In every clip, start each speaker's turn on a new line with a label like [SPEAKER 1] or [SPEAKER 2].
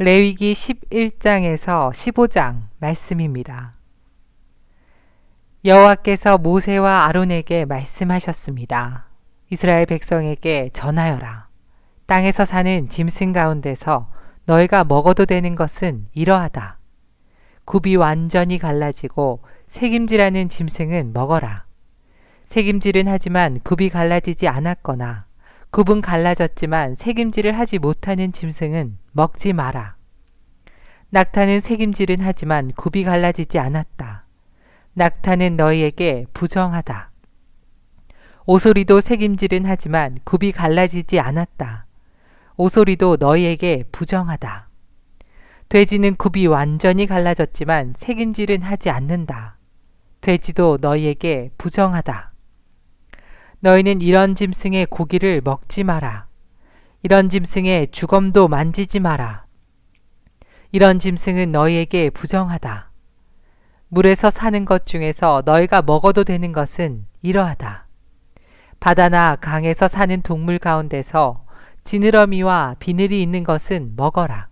[SPEAKER 1] 레위기 11장에서 15장 말씀입니다. 여호와께서 모세와 아론에게 말씀하셨습니다. 이스라엘 백성에게 전하여라. 땅에서 사는 짐승 가운데서 너희가 먹어도 되는 것은 이러하다. 굽이 완전히 갈라지고 새김질하는 짐승은 먹어라. 새김질은 하지만 굽이 갈라지지 않았거나 굽은 갈라졌지만 새김질을 하지 못하는 짐승은 먹지 마라. 낙타는 새김질은 하지만 굽이 갈라지지 않았다. 낙타는 너희에게 부정하다. 오소리도 새김질은 하지만 굽이 갈라지지 않았다. 오소리도 너희에게 부정하다. 돼지는 굽이 완전히 갈라졌지만 새김질은 하지 않는다. 돼지도 너희에게 부정하다. 너희는 이런 짐승의 고기를 먹지 마라. 이런 짐승의 주검도 만지지 마라. 이런 짐승은 너희에게 부정하다. 물에서 사는 것 중에서 너희가 먹어도 되는 것은 이러하다. 바다나 강에서 사는 동물 가운데서 지느러미와 비늘이 있는 것은 먹어라.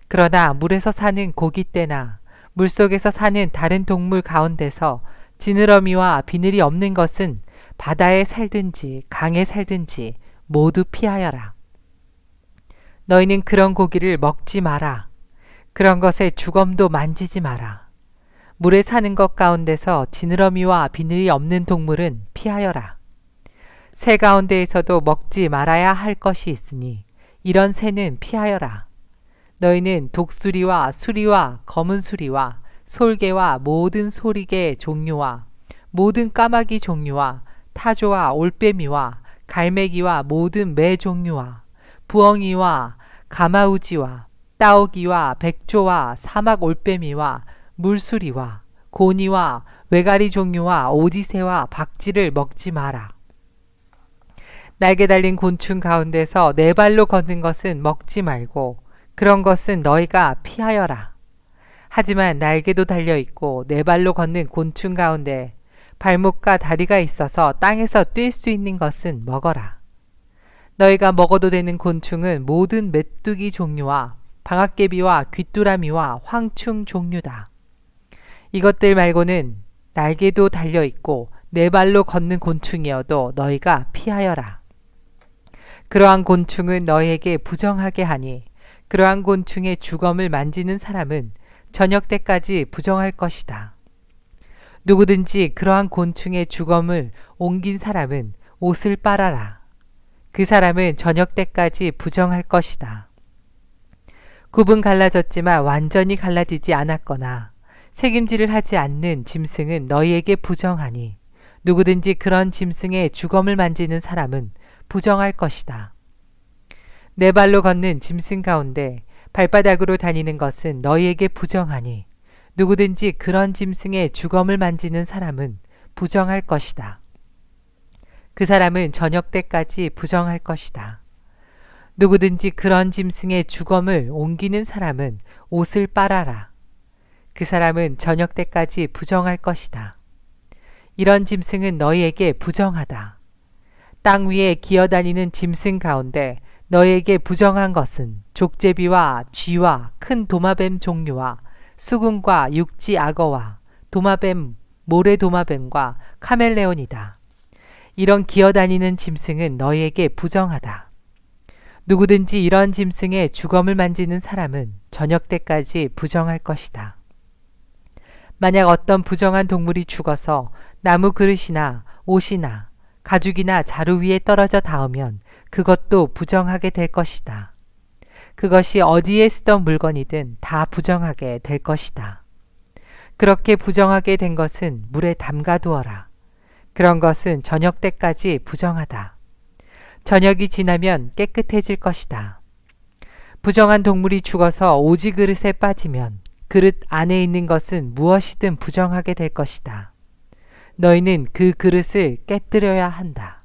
[SPEAKER 1] 그러나 물에서 사는 고깃대나 물속에서 사는 다른 동물 가운데서 지느러미와 비늘이 없는 것은 바다에 살든지 강에 살든지 모두 피하여라. 너희는 그런 고기를 먹지 마라. 그런 것의 주검도 만지지 마라. 물에 사는 것 가운데서 지느러미와 비늘이 없는 동물은 피하여라. 새 가운데에서도 먹지 말아야 할 것이 있으니 이런 새는 피하여라. 너희는 독수리와 수리와 검은 수리와 솔개와 모든 소리개 종류와 모든 까마귀 종류와 타조와 올빼미와 갈매기와 모든 매 종류와 부엉이와 가마우지와 따오기와 백조와 사막 올빼미와 물수리와 고니와 외가리 종류와 오디새와 박쥐를 먹지 마라. 날개 달린 곤충 가운데서 네 발로 걷는 것은 먹지 말고 그런 것은 너희가 피하여라. 하지만 날개도 달려있고 네 발로 걷는 곤충 가운데 발목과 다리가 있어서 땅에서 뛸 수 있는 것은 먹어라. 너희가 먹어도 되는 곤충은 모든 메뚜기 종류와 방앗개비와 귀뚜라미와 황충 종류다. 이것들 말고는 날개도 달려있고 네 발로 걷는 곤충이어도 너희가 피하여라. 그러한 곤충은 너희에게 부정하게 하니 그러한 곤충의 주검을 만지는 사람은 저녁 때까지 부정할 것이다. 누구든지 그러한 곤충의 주검을 옮긴 사람은 옷을 빨아라. 그 사람은 저녁 때까지 부정할 것이다. 굽은 갈라졌지만 완전히 갈라지지 않았거나 새김질을 하지 않는 짐승은 너희에게 부정하니 누구든지 그런 짐승의 주검을 만지는 사람은 부정할 것이다. 네 발로 걷는 짐승 가운데 발바닥으로 다니는 것은 너희에게 부정하니 누구든지 그런 짐승의 주검을 만지는 사람은 부정할 것이다. 그 사람은 저녁 때까지 부정할 것이다. 누구든지 그런 짐승의 주검을 옮기는 사람은 옷을 빨아라. 그 사람은 저녁 때까지 부정할 것이다. 이런 짐승은 너희에게 부정하다. 땅 위에 기어다니는 짐승 가운데 너희에게 부정한 것은 족제비와 쥐와 큰 도마뱀 종류와 수군과 육지 악어와 도마뱀, 모래 도마뱀과 카멜레온이다. 이런 기어다니는 짐승은 너희에게 부정하다. 누구든지 이런 짐승의 주검을 만지는 사람은 저녁 때까지 부정할 것이다. 만약 어떤 부정한 동물이 죽어서 나무 그릇이나 옷이나 가죽이나 자루 위에 떨어져 닿으면 그것도 부정하게 될 것이다. 그것이 어디에 쓰던 물건이든 다 부정하게 될 것이다. 그렇게 부정하게 된 것은 물에 담가 두어라. 그런 것은 저녁 때까지 부정하다. 저녁이 지나면 깨끗해질 것이다. 부정한 동물이 죽어서 오지 그릇에 빠지면 그릇 안에 있는 것은 무엇이든 부정하게 될 것이다. 너희는 그 그릇을 깨뜨려야 한다.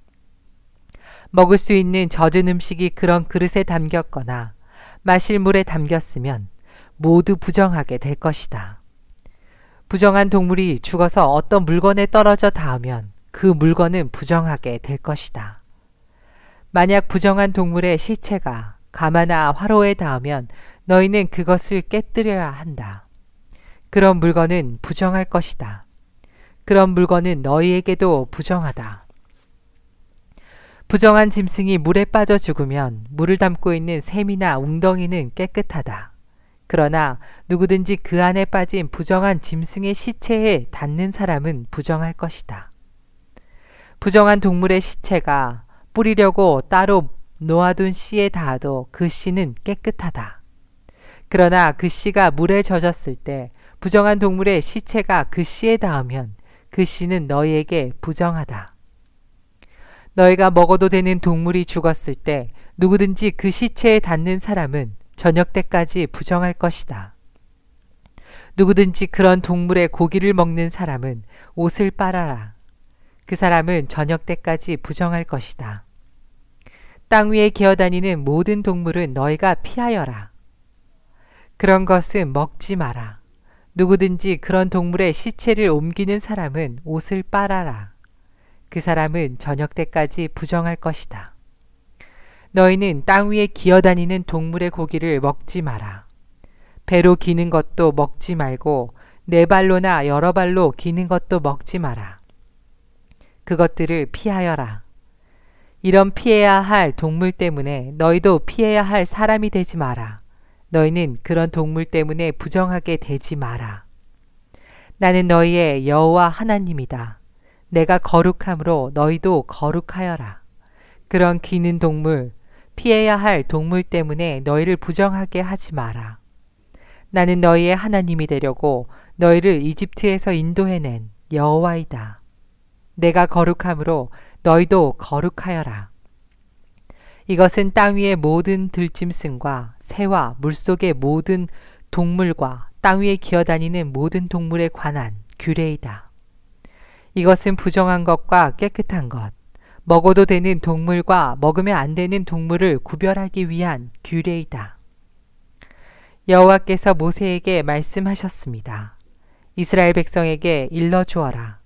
[SPEAKER 1] 먹을 수 있는 젖은 음식이 그런 그릇에 담겼거나 마실 물에 담겼으면 모두 부정하게 될 것이다. 부정한 동물이 죽어서 어떤 물건에 떨어져 닿으면 그 물건은 부정하게 될 것이다. 만약 부정한 동물의 시체가 가마나 화로에 닿으면 너희는 그것을 깨뜨려야 한다. 그런 물건은 부정할 것이다. 그런 물건은 너희에게도 부정하다. 부정한 짐승이 물에 빠져 죽으면 물을 담고 있는 샘이나 웅덩이는 깨끗하다. 그러나 누구든지 그 안에 빠진 부정한 짐승의 시체에 닿는 사람은 부정할 것이다. 부정한 동물의 시체가 뿌리려고 따로 놓아둔 씨에 닿아도 그 씨는 깨끗하다. 그러나 그 씨가 물에 젖었을 때 부정한 동물의 시체가 그 씨에 닿으면 그 씨는 너희에게 부정하다. 너희가 먹어도 되는 동물이 죽었을 때 누구든지 그 시체에 닿는 사람은 저녁 때까지 부정할 것이다. 누구든지 그런 동물의 고기를 먹는 사람은 옷을 빨아라. 그 사람은 저녁 때까지 부정할 것이다. 땅 위에 기어다니는 모든 동물은 너희가 피하여라. 그런 것은 먹지 마라. 누구든지 그런 동물의 시체를 옮기는 사람은 옷을 빨아라. 그 사람은 저녁 때까지 부정할 것이다. 너희는 땅 위에 기어다니는 동물의 고기를 먹지 마라. 배로 기는 것도 먹지 말고 네 발로나 여러 발로 기는 것도 먹지 마라. 그것들을 피하여라. 이런 피해야 할 동물 때문에 너희도 피해야 할 사람이 되지 마라. 너희는 그런 동물 때문에 부정하게 되지 마라. 나는 너희의 여호와 하나님이다. 내가 거룩함으로 너희도 거룩하여라. 그런 기는 동물, 피해야 할 동물 때문에 너희를 부정하게 하지 마라. 나는 너희의 하나님이 되려고 너희를 이집트에서 인도해낸 여호와이다. 내가 거룩함으로 너희도 거룩하여라. 이것은 땅 위의 모든 들짐승과 새와 물속의 모든 동물과 땅 위에 기어다니는 모든 동물에 관한 규례이다. 이것은 부정한 것과 깨끗한 것, 먹어도 되는 동물과 먹으면 안 되는 동물을 구별하기 위한 규례이다. 여호와께서 모세에게 말씀하셨습니다. 이스라엘 백성에게 일러주어라.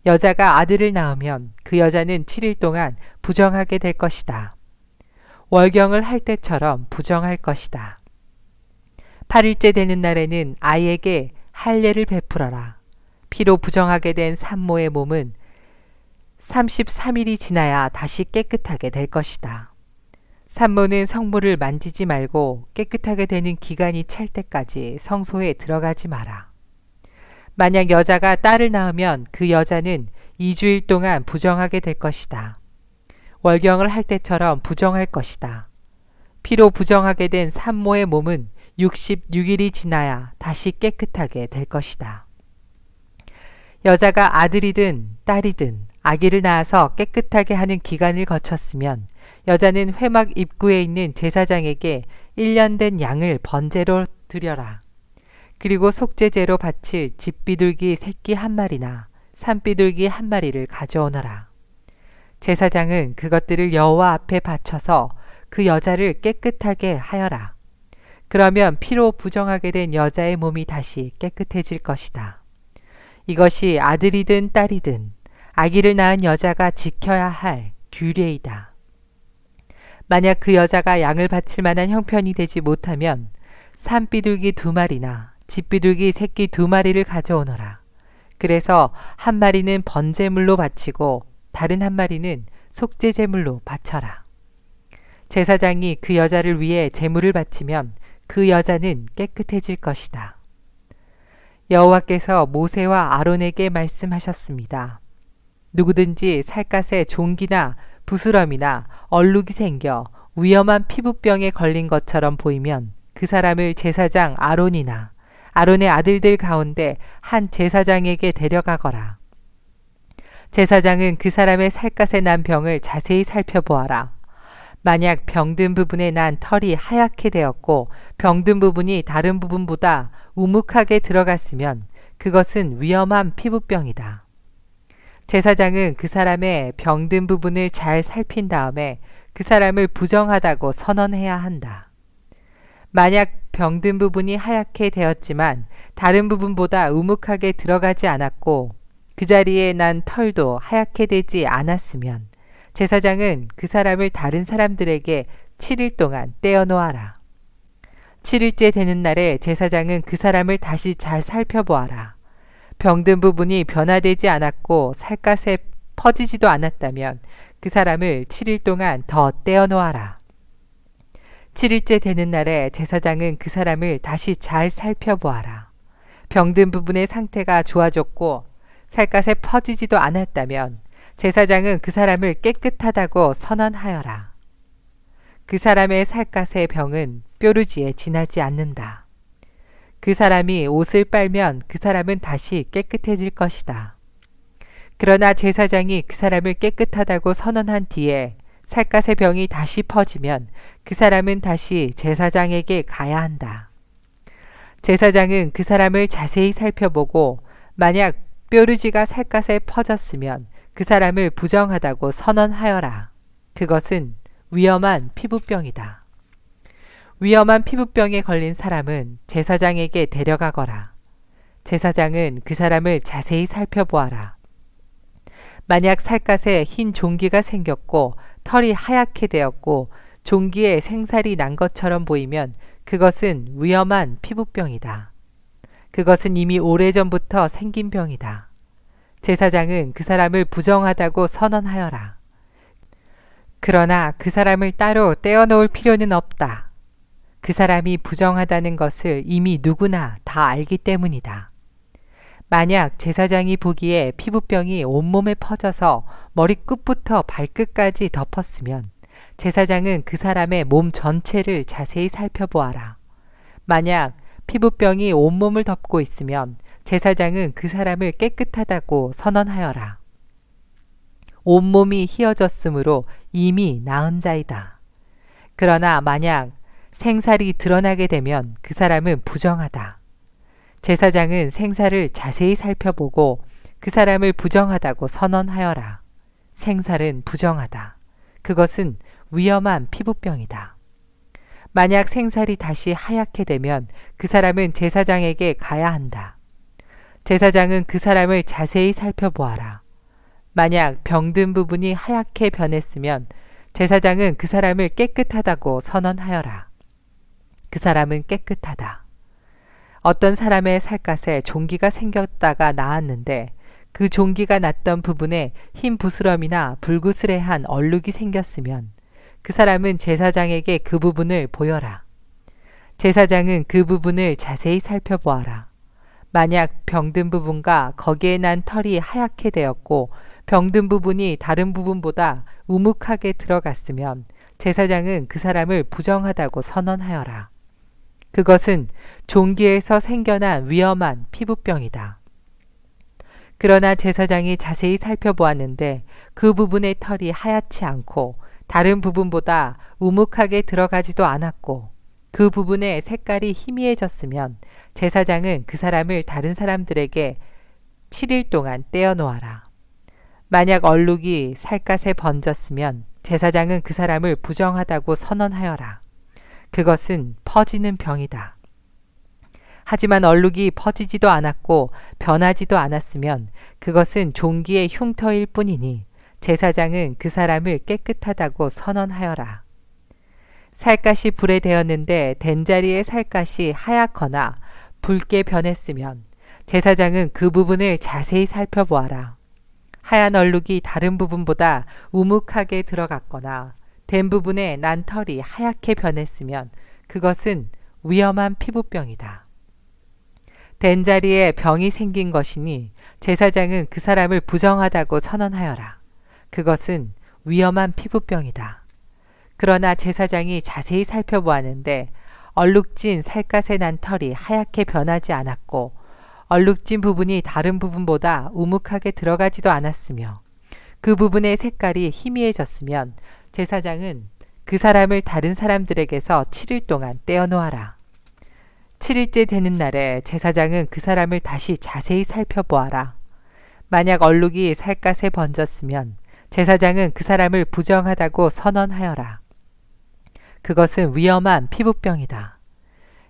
[SPEAKER 1] 여자가 아들을 낳으면 그 여자는 7일 동안 부정하게 될 것이다. 월경을 할 때처럼 부정할 것이다. 8일째 되는 날에는 아이에게 할례를 베풀어라. 피로 부정하게 된 산모의 몸은 33일이 지나야 다시 깨끗하게 될 것이다. 산모는 성물을 만지지 말고 깨끗하게 되는 기간이 찰 때까지 성소에 들어가지 마라. 만약 여자가 딸을 낳으면 그 여자는 2주일 동안 부정하게 될 것이다. 월경을 할 때처럼 부정할 것이다. 피로 부정하게 된 산모의 몸은 66일이 지나야 다시 깨끗하게 될 것이다. 여자가 아들이든 딸이든 아기를 낳아서 깨끗하게 하는 기간을 거쳤으면 여자는 회막 입구에 있는 제사장에게 1년 된 양을 번제로 드려라. 그리고 속죄제로 바칠 집비둘기 새끼 한 마리나 산비둘기 한 마리를 가져오너라. 제사장은 그것들을 여호와 앞에 바쳐서 그 여자를 깨끗하게 하여라. 그러면 피로 부정하게 된 여자의 몸이 다시 깨끗해질 것이다. 이것이 아들이든 딸이든 아기를 낳은 여자가 지켜야 할 규례이다. 만약 그 여자가 양을 바칠 만한 형편이 되지 못하면 산비둘기 2마리나 집비둘기 새끼 2마리를 가져오너라. 그래서 한 마리는 번제물로 바치고 다른 한 마리는 속죄제물로 바쳐라. 제사장이 그 여자를 위해 제물을 바치면 그 여자는 깨끗해질 것이다. 여호와께서 모세와 아론에게 말씀하셨습니다. 누구든지 살갗에 종기나 부스럼이나 얼룩이 생겨 위험한 피부병에 걸린 것처럼 보이면 그 사람을 제사장 아론이나 아론의 아들들 가운데 한 제사장에게 데려가거라. 제사장은 그 사람의 살갗에 난 병을 자세히 살펴보아라. 만약 병든 부분에 난 털이 하얗게 되었고 병든 부분이 다른 부분보다 우묵하게 들어갔으면 그것은 위험한 피부병이다. 제사장은 그 사람의 병든 부분을 잘 살핀 다음에 그 사람을 부정하다고 선언해야 한다. 만약 병든 부분이 하얗게 되었지만 다른 부분보다 우묵하게 들어가지 않았고 그 자리에 난 털도 하얗게 되지 않았으면 제사장은 그 사람을 다른 사람들에게 7일 동안 떼어놓아라. 7일째 되는 날에 제사장은 그 사람을 다시 잘 살펴보아라. 병든 부분이 변화되지 않았고 살갗에 퍼지지도 않았다면 그 사람을 7일 동안 더 떼어놓아라. 7일째 되는 날에 제사장은 그 사람을 다시 잘 살펴보아라. 병든 부분의 상태가 좋아졌고 살갗에 퍼지지도 않았다면 제사장은 그 사람을 깨끗하다고 선언하여라. 그 사람의 살갗의 병은 뾰루지에 지나지 않는다. 그 사람이 옷을 빨면 그 사람은 다시 깨끗해질 것이다. 그러나 제사장이 그 사람을 깨끗하다고 선언한 뒤에 살갗의 병이 다시 퍼지면 그 사람은 다시 제사장에게 가야 한다. 제사장은 그 사람을 자세히 살펴보고 만약 뾰루지가 살갗에 퍼졌으면 그 사람을 부정하다고 선언하여라. 그것은 위험한 피부병이다. 위험한 피부병에 걸린 사람은 제사장에게 데려가거라. 제사장은 그 사람을 자세히 살펴보아라. 만약 살갗에 흰 종기가 생겼고 털이 하얗게 되었고 종기에 생살이 난 것처럼 보이면 그것은 위험한 피부병이다. 그것은 이미 오래전부터 생긴 병이다. 제사장은 그 사람을 부정하다고 선언하여라. 그러나 그 사람을 따로 떼어놓을 필요는 없다. 그 사람이 부정하다는 것을 이미 누구나 다 알기 때문이다. 만약 제사장이 보기에 피부병이 온몸에 퍼져서 머리끝부터 발끝까지 덮었으면 제사장은 그 사람의 몸 전체를 자세히 살펴보아라. 만약 피부병이 온몸을 덮고 있으면 제사장은 그 사람을 깨끗하다고 선언하여라. 온몸이 휘어졌으므로 이미 나은 자이다. 그러나 만약 생살이 드러나게 되면 그 사람은 부정하다. 제사장은 생살을 자세히 살펴보고 그 사람을 부정하다고 선언하여라. 생살은 부정하다. 그것은 위험한 피부병이다. 만약 생살이 다시 하얗게 되면 그 사람은 제사장에게 가야 한다. 제사장은 그 사람을 자세히 살펴보아라. 만약 병든 부분이 하얗게 변했으면 제사장은 그 사람을 깨끗하다고 선언하여라. 그 사람은 깨끗하다. 어떤 사람의 살갗에 종기가 생겼다가 나았는데 그 종기가 났던 부분에 흰 부스럼이나 불구스레한 얼룩이 생겼으면 그 사람은 제사장에게 그 부분을 보여라. 제사장은 그 부분을 자세히 살펴보아라. 만약 병든 부분과 거기에 난 털이 하얗게 되었고 병든 부분이 다른 부분보다 우묵하게 들어갔으면 제사장은 그 사람을 부정하다고 선언하여라. 그것은 종기에서 생겨난 위험한 피부병이다. 그러나 제사장이 자세히 살펴보았는데 그 부분의 털이 하얗지 않고 다른 부분보다 우묵하게 들어가지도 않았고 그 부분의 색깔이 희미해졌으면 제사장은 그 사람을 다른 사람들에게 7일 동안 떼어놓아라. 만약 얼룩이 살갗에 번졌으면 제사장은 그 사람을 부정하다고 선언하여라. 그것은 퍼지는 병이다. 하지만 얼룩이 퍼지지도 않았고 변하지도 않았으면 그것은 종기의 흉터일 뿐이니 제사장은 그 사람을 깨끗하다고 선언하여라. 살갗이 불에 대었는데 된 자리의 살갗이 하얗거나 붉게 변했으면 제사장은 그 부분을 자세히 살펴보아라. 하얀 얼룩이 다른 부분보다 우묵하게 들어갔거나 된 부분에 난 털이 하얗게 변했으면 그것은 위험한 피부병이다. 된 자리에 병이 생긴 것이니 제사장은 그 사람을 부정하다고 선언하여라. 그것은 위험한 피부병이다. 그러나 제사장이 자세히 살펴보았는데 얼룩진 살갗에 난 털이 하얗게 변하지 않았고 얼룩진 부분이 다른 부분보다 우묵하게 들어가지도 않았으며 그 부분의 색깔이 희미해졌으면 제사장은 그 사람을 다른 사람들에게서 7일 동안 떼어놓아라. 7일째 되는 날에 제사장은 그 사람을 다시 자세히 살펴보아라. 만약 얼룩이 살갗에 번졌으면 제사장은 그 사람을 부정하다고 선언하여라. 그것은 위험한 피부병이다.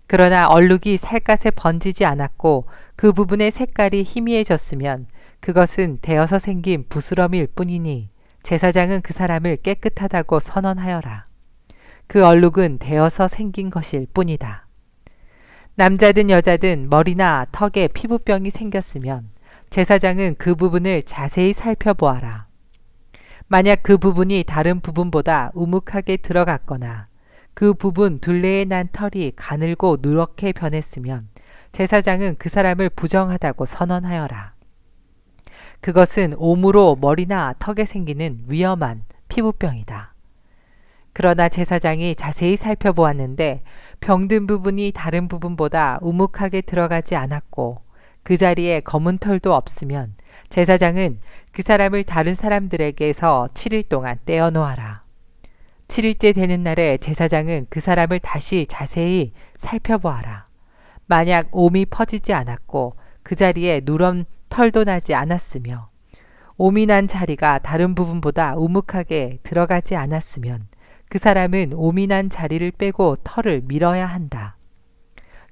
[SPEAKER 1] 그러나 얼룩이 살갗에 번지지 않았고 그 부분의 색깔이 희미해졌으면 그것은 데어서 생긴 부스럼일 뿐이니 제사장은 그 사람을 깨끗하다고 선언하여라. 그 얼룩은 데어서 생긴 것일 뿐이다. 남자든 여자든 머리나 턱에 피부병이 생겼으면 제사장은 그 부분을 자세히 살펴보아라. 만약 그 부분이 다른 부분보다 우묵하게 들어갔거나 그 부분 둘레에 난 털이 가늘고 누렇게 변했으면 제사장은 그 사람을 부정하다고 선언하여라. 그것은 옴으로 머리나 턱에 생기는 위험한 피부병이다. 그러나 제사장이 자세히 살펴보았는데 병든 부분이 다른 부분보다 우묵하게 들어가지 않았고 그 자리에 검은 털도 없으면 제사장은 그 사람을 다른 사람들에게서 7일 동안 떼어놓아라. 7일째 되는 날에 제사장은 그 사람을 다시 자세히 살펴보아라. 만약 옴이 퍼지지 않았고 그 자리에 누런 털도 나지 않았으며 옴이 난 자리가 다른 부분보다 우묵하게 들어가지 않았으면 그 사람은 옴이 난 자리를 빼고 털을 밀어야 한다.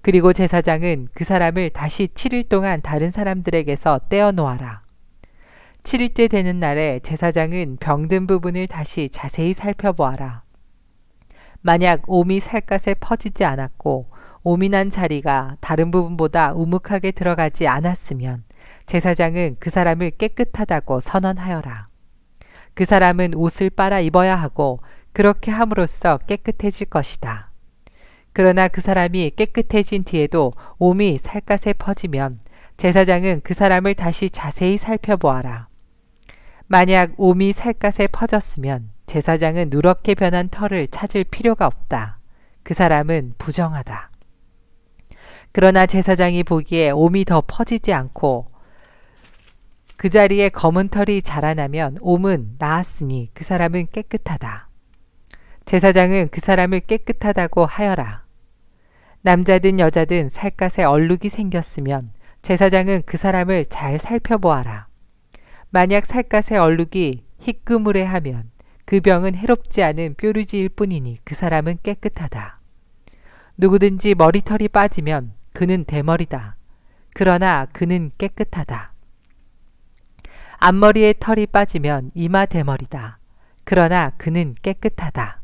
[SPEAKER 1] 그리고 제사장은 그 사람을 다시 7일 동안 다른 사람들에게서 떼어놓아라. 7일째 되는 날에 제사장은 병든 부분을 다시 자세히 살펴보아라. 만약 옴이 살갗에 퍼지지 않았고 옴이 난 자리가 다른 부분보다 우묵하게 들어가지 않았으면 제사장은 그 사람을 깨끗하다고 선언하여라. 그 사람은 옷을 빨아 입어야 하고 그렇게 함으로써 깨끗해질 것이다. 그러나 그 사람이 깨끗해진 뒤에도 옴이 살갗에 퍼지면 제사장은 그 사람을 다시 자세히 살펴보아라. 만약 옴이 살갗에 퍼졌으면 제사장은 누렇게 변한 털을 찾을 필요가 없다. 그 사람은 부정하다. 그러나 제사장이 보기에 옴이 더 퍼지지 않고 그 자리에 검은 털이 자라나면 옴은 나았으니 그 사람은 깨끗하다. 제사장은 그 사람을 깨끗하다고 하여라. 남자든 여자든 살갗에 얼룩이 생겼으면 제사장은 그 사람을 잘 살펴보아라. 만약 살갗에 얼룩이 희끄무레하면 그 병은 해롭지 않은 뾰루지일 뿐이니 그 사람은 깨끗하다. 누구든지 머리털이 빠지면 그는 대머리다. 그러나 그는 깨끗하다. 앞머리에 털이 빠지면 이마 대머리다. 그러나 그는 깨끗하다.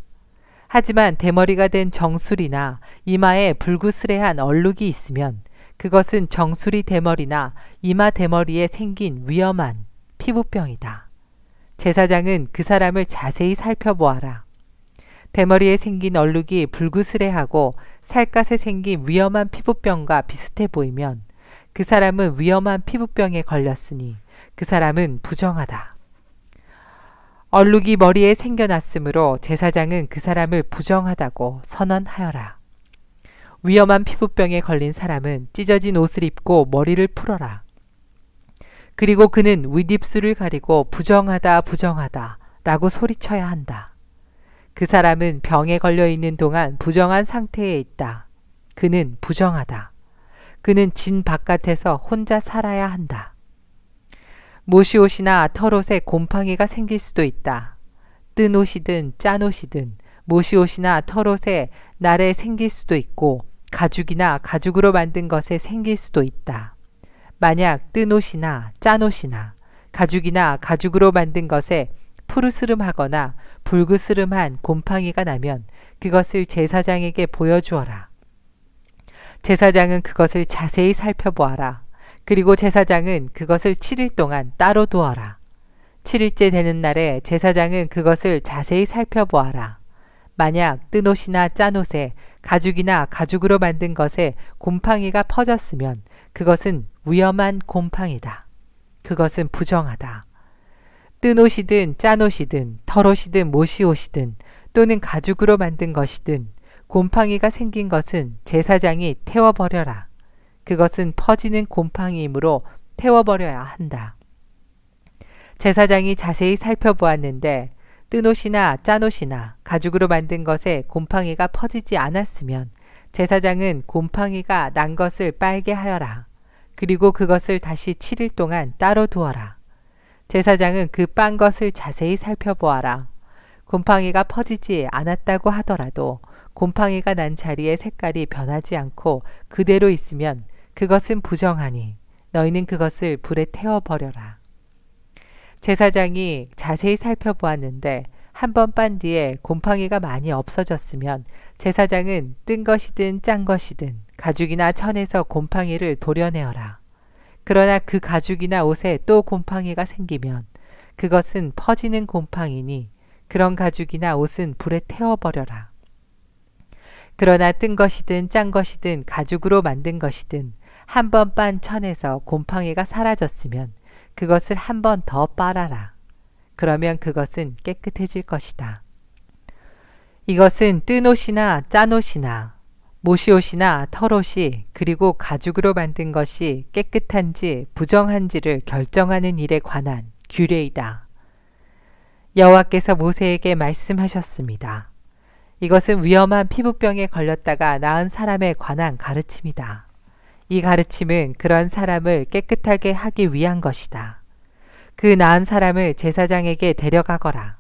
[SPEAKER 1] 하지만 대머리가 된 정수리나 이마에 불구스레한 얼룩이 있으면 그것은 정수리 대머리나 이마 대머리에 생긴 위험한 피부병이다. 제사장은 그 사람을 자세히 살펴보아라. 대머리에 생긴 얼룩이 불구스레하고 살갗에 생긴 위험한 피부병과 비슷해 보이면 그 사람은 위험한 피부병에 걸렸으니 그 사람은 부정하다. 얼룩이 머리에 생겨났으므로 제사장은 그 사람을 부정하다고 선언하여라. 위험한 피부병에 걸린 사람은 찢어진 옷을 입고 머리를 풀어라. 그리고 그는 윗입술을 가리고 부정하다 부정하다 라고 소리쳐야 한다. 그 사람은 병에 걸려 있는 동안 부정한 상태에 있다. 그는 부정하다. 그는 진 바깥에서 혼자 살아야 한다. 모시옷이나 털옷에 곰팡이가 생길 수도 있다. 뜬 옷이든 짠 옷이든 모시옷이나 털옷에 날에 생길 수도 있고 가죽이나 가죽으로 만든 것에 생길 수도 있다. 만약 뜬 옷이나 짠 옷이나 가죽이나 가죽으로 만든 것에 푸르스름하거나 붉으스름한 곰팡이가 나면 그것을 제사장에게 보여주어라. 제사장은 그것을 자세히 살펴보아라. 그리고 제사장은 그것을 7일 동안 따로 두어라. 7일째 되는 날에 제사장은 그것을 자세히 살펴보아라. 만약 뜬 옷이나 짠 옷에 가죽이나 가죽으로 만든 것에 곰팡이가 퍼졌으면 그것은 위험한 곰팡이다. 그것은 부정하다. 뜬 옷이든 짠 옷이든 털옷이든 모시옷이든 또는 가죽으로 만든 것이든 곰팡이가 생긴 것은 제사장이 태워버려라. 그것은 퍼지는 곰팡이이므로 태워버려야 한다. 제사장이 자세히 살펴보았는데 뜬 옷이나 짠 옷이나 가죽으로 만든 것에 곰팡이가 퍼지지 않았으면 제사장은 곰팡이가 난 것을 빨게 하여라. 그리고 그것을 다시 7일 동안 따로 두어라. 제사장은 그 빤 것을 자세히 살펴보아라. 곰팡이가 퍼지지 않았다고 하더라도 곰팡이가 난 자리의 색깔이 변하지 않고 그대로 있으면 그것은 부정하니 너희는 그것을 불에 태워버려라. 제사장이 자세히 살펴보았는데 한 번 빤 뒤에 곰팡이가 많이 없어졌으면 제사장은 뜬 것이든 짠 것이든 가죽이나 천에서 곰팡이를 도려내어라. 그러나 그 가죽이나 옷에 또 곰팡이가 생기면 그것은 퍼지는 곰팡이니 그런 가죽이나 옷은 불에 태워버려라. 그러나 뜬 것이든 짠 것이든 가죽으로 만든 것이든 한 번 빤 천에서 곰팡이가 사라졌으면 그것을 한 번 더 빨아라. 그러면 그것은 깨끗해질 것이다. 이것은 뜬 옷이나 짠 옷이나 모시옷이나 털옷이 그리고 가죽으로 만든 것이 깨끗한지 부정한지를 결정하는 일에 관한 규례이다. 여호와께서 모세에게 말씀하셨습니다. 이것은 위험한 피부병에 걸렸다가 나은 사람에 관한 가르침이다. 이 가르침은 그런 사람을 깨끗하게 하기 위한 것이다. 그 나은 사람을 제사장에게 데려가거라.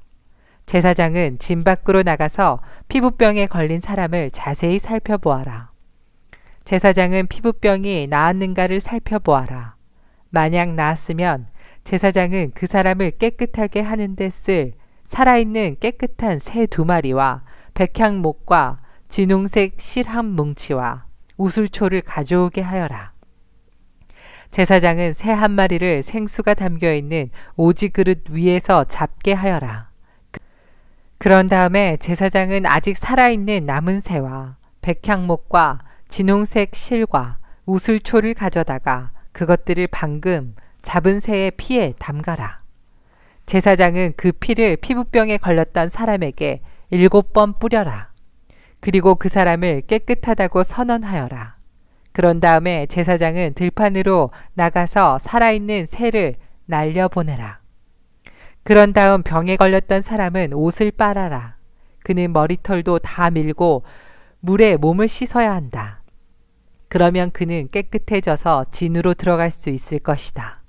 [SPEAKER 1] 제사장은 진 밖으로 나가서 피부병에 걸린 사람을 자세히 살펴보아라. 제사장은 피부병이 나았는가를 살펴보아라. 만약 나았으면 제사장은 그 사람을 깨끗하게 하는 데 쓸 살아있는 깨끗한 새 2마리와 백향목과 진홍색 실 한 뭉치와 우슬초를 가져오게 하여라. 제사장은 새 1마리를 생수가 담겨있는 오지 그릇 위에서 잡게 하여라. 그런 다음에 제사장은 아직 살아있는 남은 새와 백향목과 진홍색 실과 우슬초를 가져다가 그것들을 방금 잡은 새의 피에 담가라. 제사장은 그 피를 피부병에 걸렸던 사람에게 7번 뿌려라. 그리고 그 사람을 깨끗하다고 선언하여라. 그런 다음에 제사장은 들판으로 나가서 살아있는 새를 날려보내라. 그런 다음 병에 걸렸던 사람은 옷을 빨아라. 그는 머리털도 다 밀고 물에 몸을 씻어야 한다. 그러면 그는 깨끗해져서 진으로 들어갈 수 있을 것이다.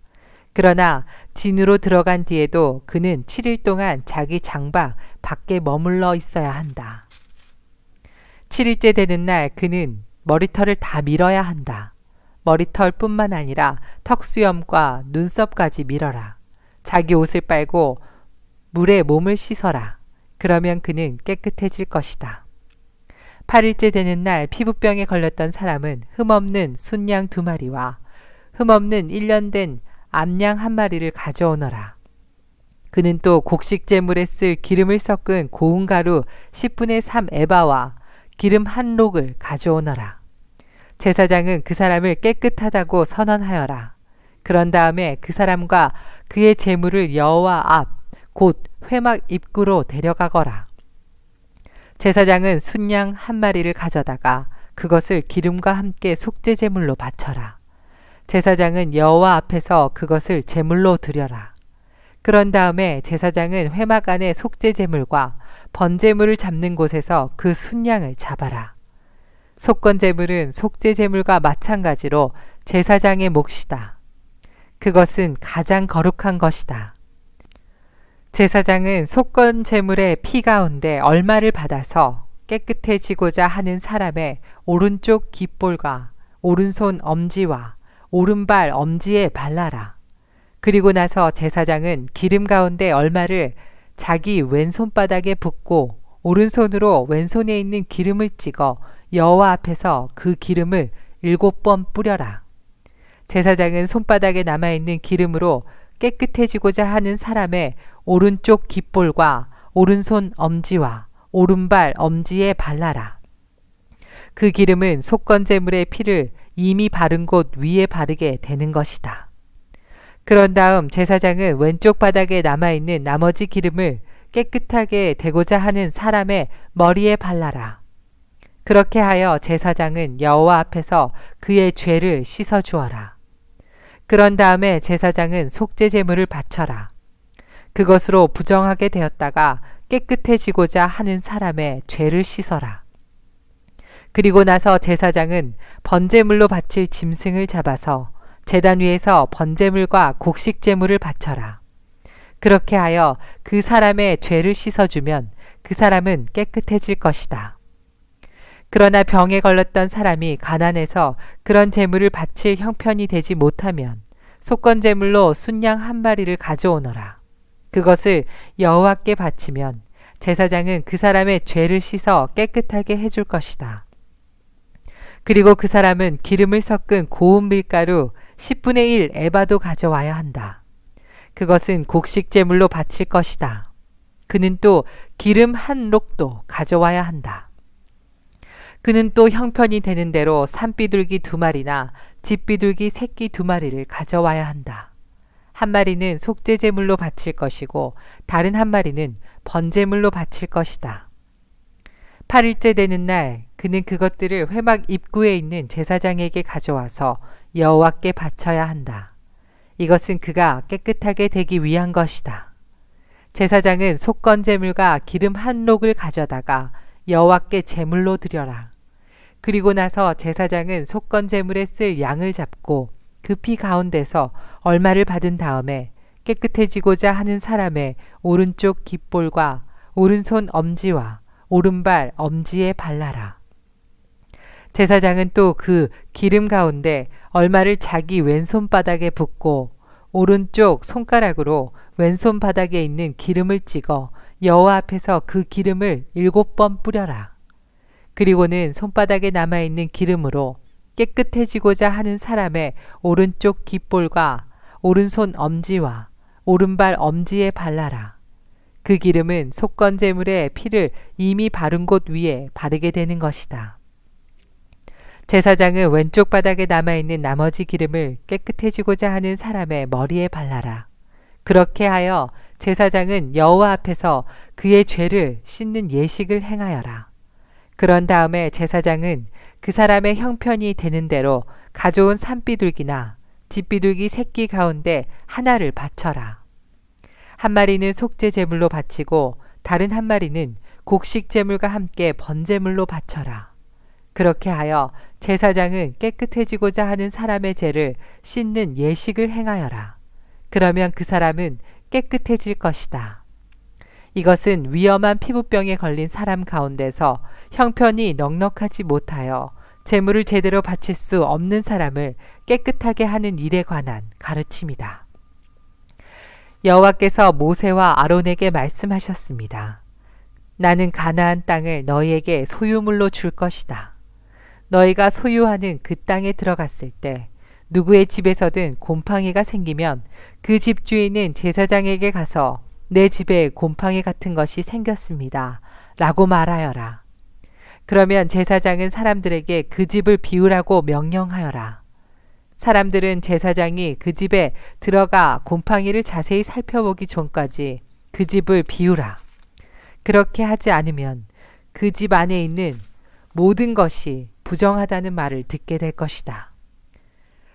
[SPEAKER 1] 그러나 진으로 들어간 뒤에도 그는 7일 동안 자기 장막 밖에 머물러 있어야 한다. 7일째 되는 날 그는 머리털을 다 밀어야 한다. 머리털뿐만 아니라 턱수염과 눈썹까지 밀어라. 자기 옷을 빨고 물에 몸을 씻어라. 그러면 그는 깨끗해질 것이다. 8일째 되는 날 피부병에 걸렸던 사람은 흠없는 순양 2마리와 흠없는 1년 된 암양 1마리를 가져오너라. 그는 또 곡식제물에 쓸 기름을 섞은 고운 가루 10분의 3 에바와 기름 1록을 가져오너라. 제사장은 그 사람을 깨끗하다고 선언하여라. 그런 다음에 그 사람과 그의 제물을 여호와 앞 곧 회막 입구로 데려가거라. 제사장은 순양 1마리를 가져다가 그것을 기름과 함께 속죄제물로 바쳐라. 제사장은 여호와 앞에서 그것을 제물로 드려라. 그런 다음에 제사장은 회막 안에 속죄제물과 번제물을 잡는 곳에서 그 순양을 잡아라. 속건제물은 속죄제물과 마찬가지로 제사장의 몫이다. 그것은 가장 거룩한 것이다. 제사장은 속건제물의 피 가운데 얼마를 받아서 깨끗해지고자 하는 사람의 오른쪽 깃볼과 오른손 엄지와 오른발 엄지에 발라라. 그리고 나서 제사장은 기름 가운데 얼마를 자기 왼손바닥에 붓고 오른손으로 왼손에 있는 기름을 찍어 여호와 앞에서 그 기름을 7번 뿌려라. 제사장은 손바닥에 남아있는 기름으로 깨끗해지고자 하는 사람의 오른쪽 깃볼과 오른손 엄지와 오른발 엄지에 발라라. 그 기름은 속건제물의 피를 이미 바른 곳 위에 바르게 되는 것이다. 그런 다음 제사장은 왼쪽 바닥에 남아있는 나머지 기름을 깨끗하게 되고자 하는 사람의 머리에 발라라. 그렇게 하여 제사장은 여호와 앞에서 그의 죄를 씻어 주어라. 그런 다음에 제사장은 속죄제물을 바쳐라. 그것으로 부정하게 되었다가 깨끗해지고자 하는 사람의 죄를 씻어라. 그리고 나서 제사장은 번제물로 바칠 짐승을 잡아서 제단 위에서 번제물과 곡식제물을 바쳐라. 그렇게 하여 그 사람의 죄를 씻어주면 그 사람은 깨끗해질 것이다. 그러나 병에 걸렸던 사람이 가난해서 그런 제물을 바칠 형편이 되지 못하면 속건제물로 순양 1마리를 가져오너라. 그것을 여호와께 바치면 제사장은 그 사람의 죄를 씻어 깨끗하게 해줄 것이다. 그리고 그 사람은 기름을 섞은 고운 밀가루 10분의 1 에바도 가져와야 한다. 그것은 곡식 제물로 바칠 것이다. 그는 또 기름 한 록도 가져와야 한다. 그는 또 형편이 되는 대로 산비둘기 2마리나 집비둘기 새끼 2마리를 가져와야 한다. 한 마리는 속죄 제물로 바칠 것이고 다른 한 마리는 번제물로 바칠 것이다. 8일째 되는 날 그는 그것들을 회막 입구에 있는 제사장에게 가져와서 여호와께 바쳐야 한다. 이것은 그가 깨끗하게 되기 위한 것이다. 제사장은 속건 제물과 기름 한 록을 가져다가 여호와께 제물로 드려라. 그리고 나서 제사장은 속건 제물에 쓸 양을 잡고 그 피 가운데서 얼마를 받은 다음에 깨끗해지고자 하는 사람의 오른쪽 깃볼과 오른손 엄지와 오른발 엄지에 발라라. 제사장은 또 그 기름 가운데 얼마를 자기 왼손바닥에 붓고 오른쪽 손가락으로 왼손 바닥에 있는 기름을 찍어 여호와 앞에서 그 기름을 7번 뿌려라. 그리고는 손바닥에 남아있는 기름으로 깨끗해지고자 하는 사람의 오른쪽 깃볼과 오른손 엄지와 오른발 엄지에 발라라. 그 기름은 속건 제물의 피를 이미 바른 곳 위에 바르게 되는 것이다. 제사장은 왼쪽 바닥에 남아있는 나머지 기름을 깨끗해지고자 하는 사람의 머리에 발라라. 그렇게 하여 제사장은 여호와 앞에서 그의 죄를 씻는 예식을 행하여라. 그런 다음에 제사장은 그 사람의 형편이 되는 대로 가져온 산비둘기나 집비둘기 새끼 가운데 하나를 바쳐라. 한 마리는 속죄 제물로 바치고 다른 한 마리는 곡식 제물과 함께 번제물로 바쳐라. 그렇게 하여 제사장은 깨끗해지고자 하는 사람의 죄를 씻는 예식을 행하여라. 그러면 그 사람은 깨끗해질 것이다. 이것은 위험한 피부병에 걸린 사람 가운데서 형편이 넉넉하지 못하여 제물을 제대로 바칠 수 없는 사람을 깨끗하게 하는 일에 관한 가르침이다. 여호와께서 모세와 아론에게 말씀하셨습니다. 나는 가나안 땅을 너희에게 소유물로 줄 것이다. 너희가 소유하는 그 땅에 들어갔을 때 누구의 집에서든 곰팡이가 생기면 그 집 주인은 제사장에게 가서 내 집에 곰팡이 같은 것이 생겼습니다. 라고 말하여라. 그러면 제사장은 사람들에게 그 집을 비우라고 명령하여라. 사람들은 제사장이 그 집에 들어가 곰팡이를 자세히 살펴보기 전까지 그 집을 비우라. 그렇게 하지 않으면 그 집 안에 있는 모든 것이 부정하다는 말을 듣게 될 것이다.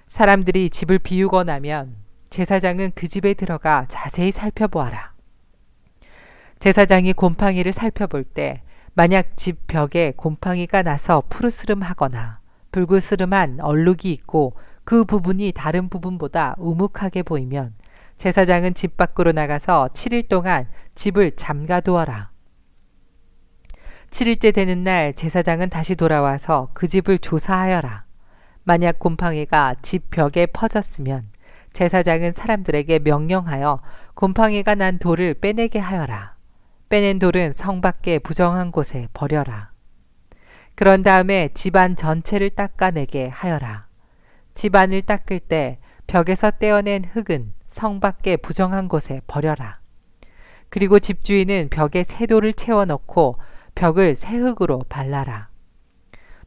[SPEAKER 1] 사람들이 집을 비우고 나면 제사장은 그 집에 들어가 자세히 살펴보아라. 제사장이 곰팡이를 살펴볼 때 만약 집 벽에 곰팡이가 나서 푸르스름하거나 불구스름한 얼룩이 있고 그 부분이 다른 부분보다 우묵하게 보이면 제사장은 집 밖으로 나가서 7일 동안 집을 잠가두어라. 7일째 되는 날 제사장은 다시 돌아와서 그 집을 조사하여라. 만약 곰팡이가 집 벽에 퍼졌으면 제사장은 사람들에게 명령하여 곰팡이가 난 돌을 빼내게 하여라. 빼낸 돌은 성 밖에 부정한 곳에 버려라. 그런 다음에 집안 전체를 닦아내게 하여라. 집안을 닦을 때 벽에서 떼어낸 흙은 성 밖에 부정한 곳에 버려라. 그리고 집주인은 벽에 새 돌을 채워넣고 벽을 새 흙으로 발라라.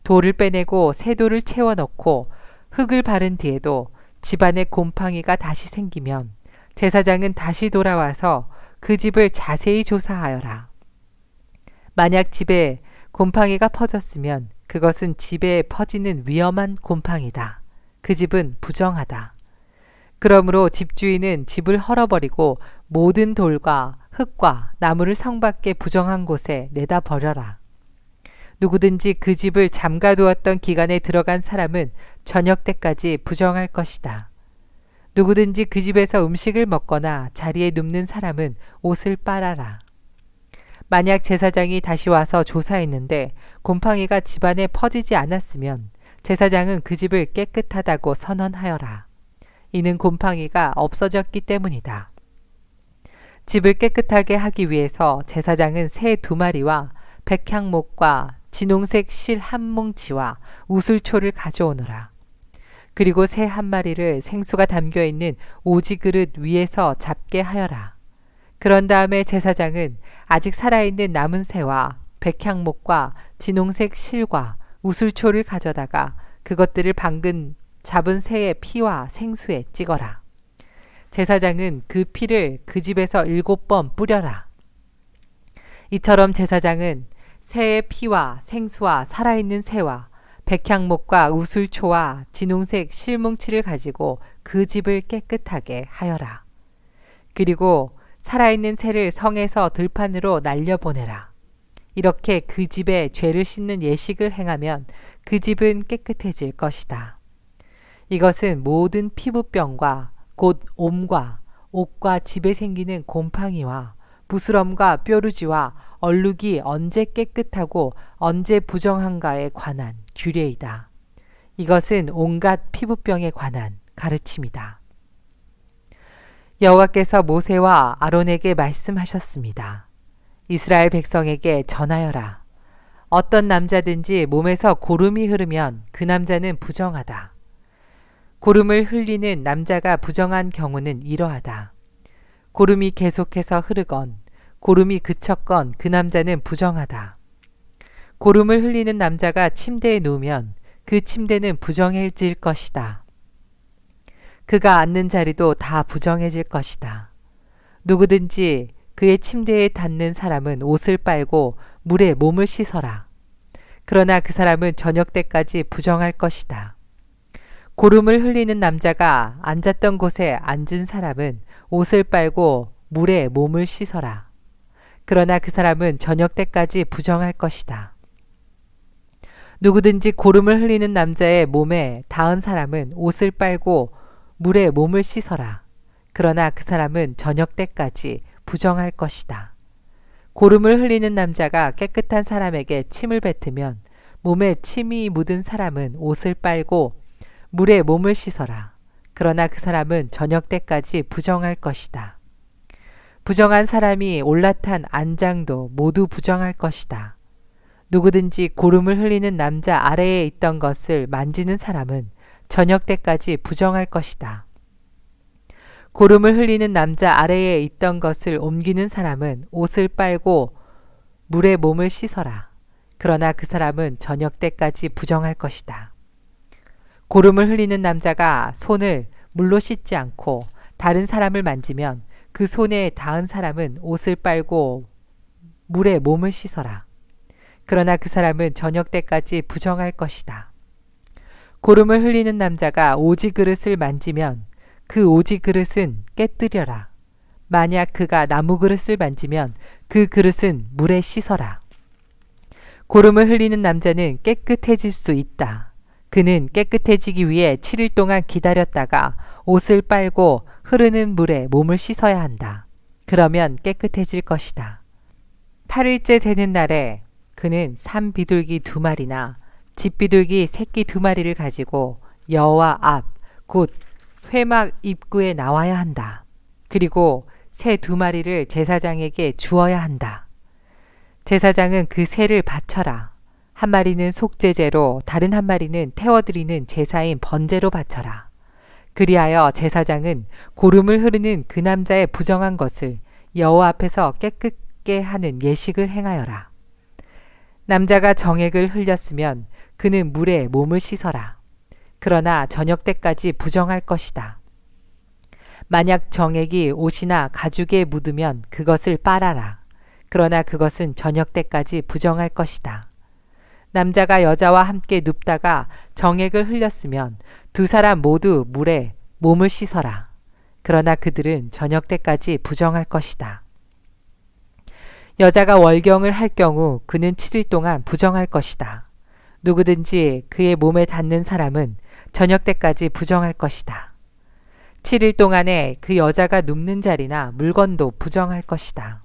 [SPEAKER 1] 돌을 빼내고 새 돌을 채워넣고 흙을 바른 뒤에도 집안에 곰팡이가 다시 생기면 제사장은 다시 돌아와서 그 집을 자세히 조사하여라. 만약 집에 곰팡이가 퍼졌으면 그것은 집에 퍼지는 위험한 곰팡이다. 그 집은 부정하다. 그러므로 집주인은 집을 헐어버리고 모든 돌과 흙과 나무를 성 밖에 부정한 곳에 내다 버려라. 누구든지 그 집을 잠가두었던 기간에 들어간 사람은 저녁 때까지 부정할 것이다. 누구든지 그 집에서 음식을 먹거나 자리에 눕는 사람은 옷을 빨아라. 만약 제사장이 다시 와서 조사했는데 곰팡이가 집안에 퍼지지 않았으면 제사장은 그 집을 깨끗하다고 선언하여라. 이는 곰팡이가 없어졌기 때문이다. 집을 깨끗하게 하기 위해서 제사장은 새 2마리와 백향목과 진홍색 실 한 뭉치와 우슬초를 가져오너라. 그리고 새 1마리를 생수가 담겨 있는 오지 그릇 위에서 잡게 하여라. 그런 다음에 제사장은 아직 살아있는 남은 새와 백향목과 진홍색 실과 우슬초를 가져다가 그것들을 방금 잡은 새의 피와 생수에 찍어라. 제사장은 그 피를 그 집에서 7번 뿌려라. 이처럼 제사장은 새의 피와 생수와 살아있는 새와 백향목과 우슬초와 진홍색 실뭉치를 가지고 그 집을 깨끗하게 하여라. 그리고 살아있는 새를 성에서 들판으로 날려보내라. 이렇게 그 집에 죄를 씻는 예식을 행하면 그 집은 깨끗해질 것이다. 이것은 모든 피부병과 곧 옴과 옷과 집에 생기는 곰팡이와 부스럼과 뾰루지와 얼룩이 언제 깨끗하고 언제 부정한가에 관한 규례이다. 이것은 온갖 피부병에 관한 가르침이다. 여호와께서 모세와 아론에게 말씀하셨습니다. 이스라엘 백성에게 전하여라. 어떤 남자든지 몸에서 고름이 흐르면 그 남자는 부정하다. 고름을 흘리는 남자가 부정한 경우는 이러하다. 고름이 계속해서 흐르건 고름이 그쳤건 그 남자는 부정하다. 고름을 흘리는 남자가 침대에 누우면 그 침대는 부정해질 것이다. 그가 앉는 자리도 다 부정해질 것이다. 누구든지 그의 침대에 닿는 사람은 옷을 빨고 물에 몸을 씻어라. 그러나 그 사람은 저녁 때까지 부정할 것이다. 고름을 흘리는 남자가 앉았던 곳에 앉은 사람은 옷을 빨고 물에 몸을 씻어라. 그러나 그 사람은 저녁 때까지 부정할 것이다. 누구든지 고름을 흘리는 남자의 몸에 닿은 사람은 옷을 빨고 물에 몸을 씻어라. 그러나 그 사람은 저녁 때까지 부정할 것이다. 고름을 흘리는 남자가 깨끗한 사람에게 침을 뱉으면 몸에 침이 묻은 사람은 옷을 빨고 물에 몸을 씻어라. 그러나 그 사람은 저녁 때까지 부정할 것이다. 부정한 사람이 올라탄 안장도 모두 부정할 것이다. 누구든지 고름을 흘리는 남자 아래에 있던 것을 만지는 사람은 저녁 때까지 부정할 것이다. 고름을 흘리는 남자 아래에 있던 것을 옮기는 사람은 옷을 빨고 물에 몸을 씻어라. 그러나 그 사람은 저녁 때까지 부정할 것이다. 고름을 흘리는 남자가 손을 물로 씻지 않고 다른 사람을 만지면 그 손에 닿은 사람은 옷을 빨고 물에 몸을 씻어라. 그러나 그 사람은 저녁 때까지 부정할 것이다. 고름을 흘리는 남자가 오지 그릇을 만지면 그 오지 그릇은 깨뜨려라. 만약 그가 나무 그릇을 만지면 그 그릇은 물에 씻어라. 고름을 흘리는 남자는 깨끗해질 수 있다. 그는 깨끗해지기 위해 7일 동안 기다렸다가 옷을 빨고 흐르는 물에 몸을 씻어야 한다. 그러면 깨끗해질 것이다. 8일째 되는 날에 그는 산비둘기 2마리나 집비둘기 새끼 2마리를 가지고 여호와 앞 곧 회막 입구에 나와야 한다. 그리고 새 2마리를 제사장에게 주어야 한다. 제사장은 그 새를 바쳐라. 1마리는 속죄제로 다른 1마리는 태워드리는 제사인 번제로 바쳐라. 그리하여 제사장은 고름을 흐르는 그 남자의 부정한 것을 여호와 앞에서 깨끗게 하는 예식을 행하여라. 남자가 정액을 흘렸으면 그는 물에 몸을 씻어라. 그러나 저녁 때까지 부정할 것이다. 만약 정액이 옷이나 가죽에 묻으면 그것을 빨아라. 그러나 그것은 저녁 때까지 부정할 것이다. 남자가 여자와 함께 눕다가 정액을 흘렸으면 2사람 모두 물에 몸을 씻어라. 그러나 그들은 저녁 때까지 부정할 것이다. 여자가 월경을 할 경우 그는 7일 동안 부정할 것이다. 누구든지 그의 몸에 닿는 사람은 저녁 때까지 부정할 것이다. 7일 동안에 그 여자가 눕는 자리나 물건도 부정할 것이다.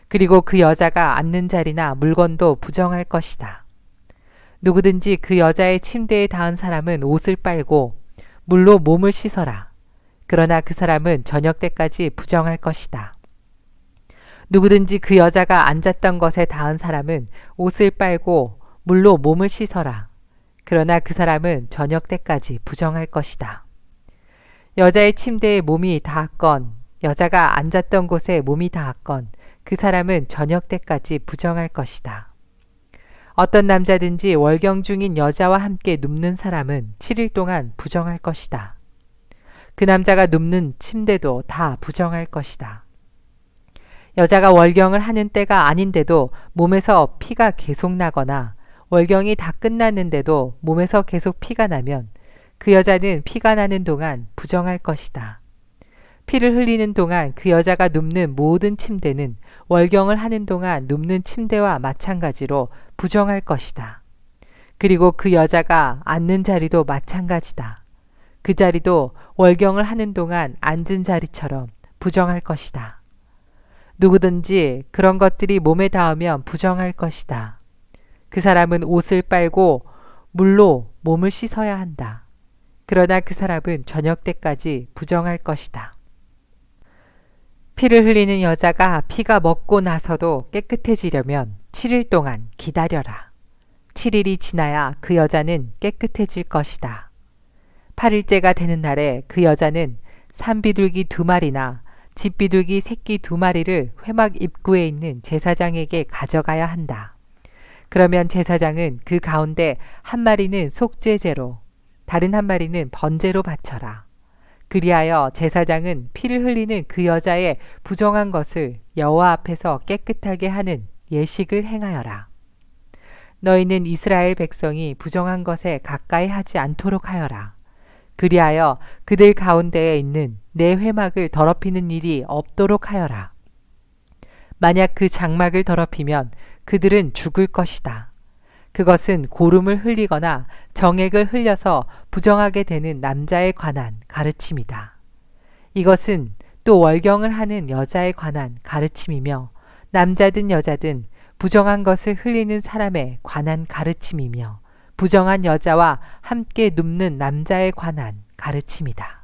[SPEAKER 1] 그리고 그 여자가 앉는 자리나 물건도 부정할 것이다. 누구든지 그 여자의 침대에 닿은 사람은 옷을 빨고 물로 몸을 씻어라. 그러나 그 사람은 저녁 때까지 부정할 것이다. 누구든지 그 여자가 앉았던 것에 닿은 사람은 옷을 빨고 물로 몸을 씻어라. 그러나 그 사람은 저녁 때까지 부정할 것이다. 여자의 침대에 몸이 닿았건 여자가 앉았던 곳에 몸이 닿았건 그 사람은 저녁 때까지 부정할 것이다. 어떤 남자든지 월경 중인 여자와 함께 눕는 사람은 7일 동안 부정할 것이다. 그 남자가 눕는 침대도 다 부정할 것이다. 여자가 월경을 하는 때가 아닌데도 몸에서 피가 계속 나거나 월경이 다 끝났는데도 몸에서 계속 피가 나면 그 여자는 피가 나는 동안 부정할 것이다. 피를 흘리는 동안 그 여자가 눕는 모든 침대는 월경을 하는 동안 눕는 침대와 마찬가지로 부정할 것이다. 그리고 그 여자가 앉는 자리도 마찬가지다. 그 자리도 월경을 하는 동안 앉은 자리처럼 부정할 것이다. 누구든지 그런 것들이 몸에 닿으면 부정할 것이다. 그 사람은 옷을 빨고 물로 몸을 씻어야 한다. 그러나 그 사람은 저녁 때까지 부정할 것이다. 피를 흘리는 여자가 피가 먹고 나서도 깨끗해지려면 7일 동안 기다려라. 7일이 지나야 그 여자는 깨끗해질 것이다. 8일째가 되는 날에 그 여자는 산비둘기 2마리나 집비둘기 새끼 2마리를 회막 입구에 있는 제사장에게 가져가야 한다. 그러면 제사장은 그 가운데 1마리는 속죄제로 다른 1마리는 번제로 바쳐라. 그리하여 제사장은 피를 흘리는 그 여자의 부정한 것을 여호와 앞에서 깨끗하게 하는 예식을 행하여라. 너희는 이스라엘 백성이 부정한 것에 가까이 하지 않도록 하여라. 그리하여 그들 가운데에 있는 내 회막을 더럽히는 일이 없도록 하여라. 만약 그 장막을 더럽히면 그들은 죽을 것이다. 그것은 고름을 흘리거나 정액을 흘려서 부정하게 되는 남자에 관한 가르침이다. 이것은 또 월경을 하는 여자에 관한 가르침이며 남자든 여자든 부정한 것을 흘리는 사람에 관한 가르침이며 부정한 여자와 함께 눕는 남자에 관한 가르침이다.